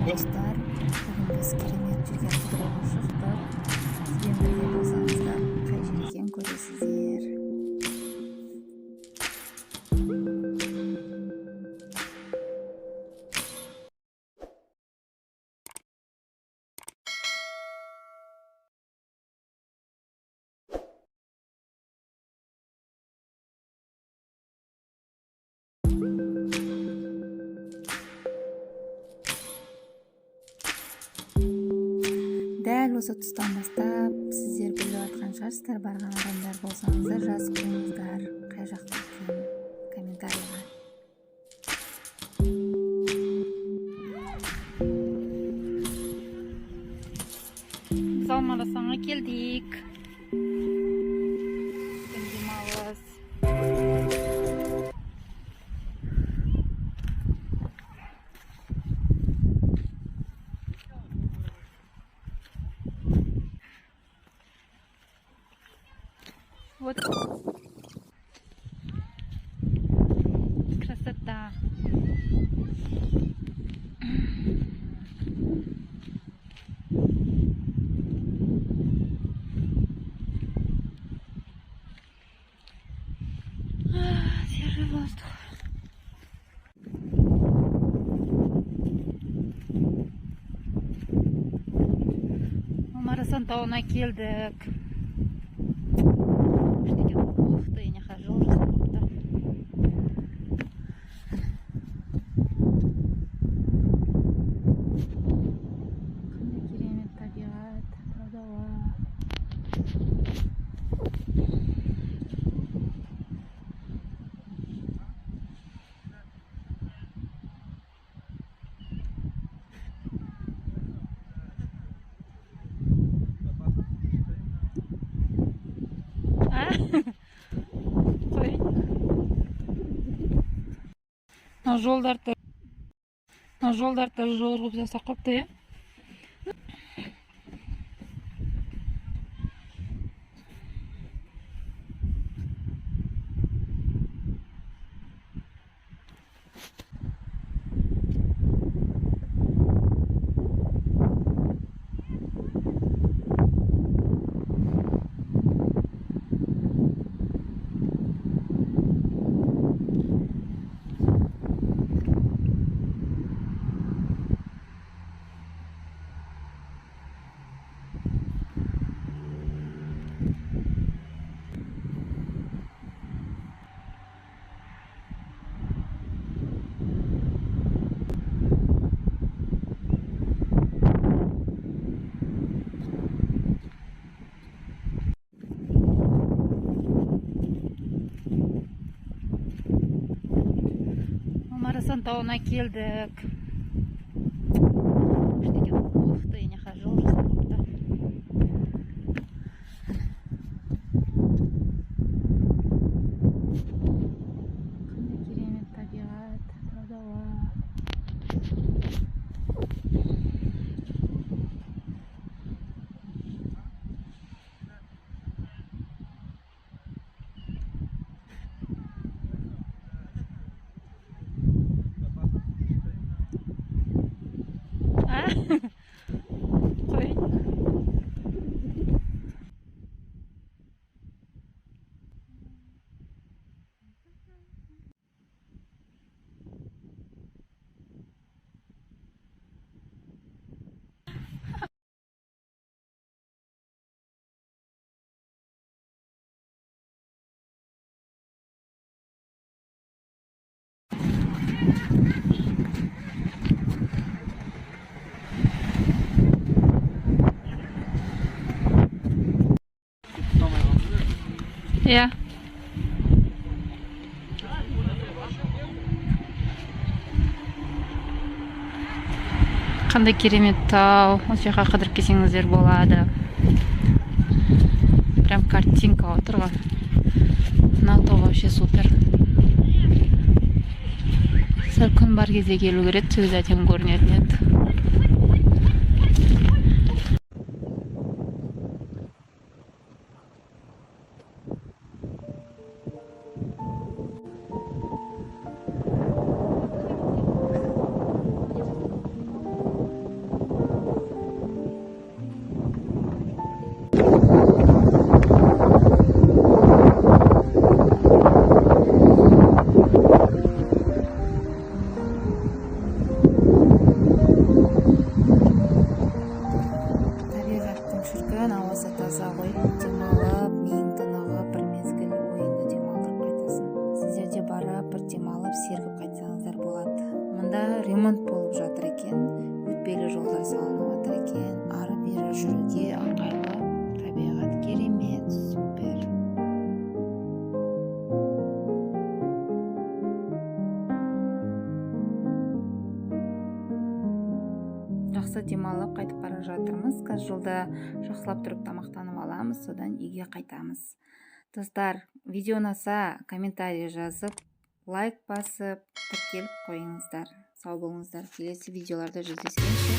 достар, бүгін біз керемет жерге қыдыруға шықтық. Сізбен бірге болсаңыздар, қай жер екенін көресіздер. Дәл осы тұстан бастап сіздер біліп жатқан шығарсыздар, барған адамдар болсаңыздар жазып қойыңыздар, қай жақта екенін комментарийға. Біз Алмарасанға келдік. Демалыс. Вот красота. Свежий воздух. Алмарасан тауына келдік. Ух ты, я не хожу уже сколько-то. Қандай керемет табиғат, таудала. Жолдарды жол қылып жасап қойыпты, иә? Алмарасан тауына келдік. Ух ты, я не хожу уже сколько-то. Қандай керемет табиғат, таудала. Қой. Иә. Қандай керемет тау. Осы жаққа қыдырып келсеңіздер болады. Прям картинка отырған. Мынау тау вообще супер. Сәл күн бар кезде келу керек, сөз әдемі көрінетін еді. ірі жолдар салынып жатыр екен. Ары бері жүруге ыңғайлы. Табиғат керемет, супер. Жақсы демалып қайтып бара жатырмыз. Қазір жолда жақсылап тұрып тамақтанып аламыз, содан үйге қайтамыз. Достар, видео ұнаса комментарий жазып, лайк басып, тіркеліп қойыңыздар. Сау болыңыздар. Келесі видеоларда жүздескенше.